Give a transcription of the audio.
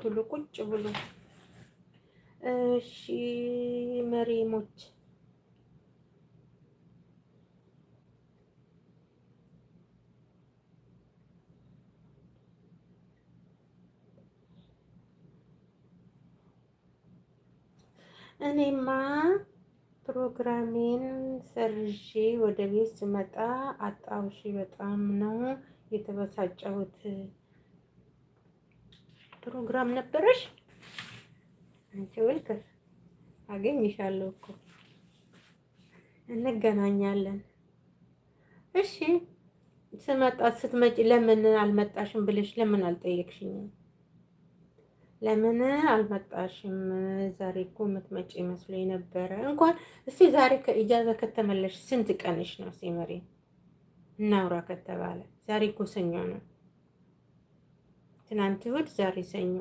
ብሎ ቁጭ ብሎ። እሺ መሪሞች እኔማ ፕሮግራሜን ሰርዤ ወደ ቤት ስመጣ አጣውሽ። በጣም ነው የተበሳጨሁት። ፕሮግራም ነበረሽ? አንቺ ወልከር አገኝሻለሁ እኮ እንገናኛለን። እሺ ስትመጪ ለምን አልመጣሽም ብለሽ ለምን አልጠየቅሽኝም? ለምን አልመጣሽም? ዛሬ እኮ የምትመጪ መስሎኝ ነበረ። እንኳን እስቲ ዛሬ ከኢጃዛ ከተመለሽ ስንት ቀንሽ ነው? ሲመሪ እናውራ ከተባለ ዛሬ እኮ ሰኞ ነው። ትናንት እሑድ፣ ዛሬ ሰኞ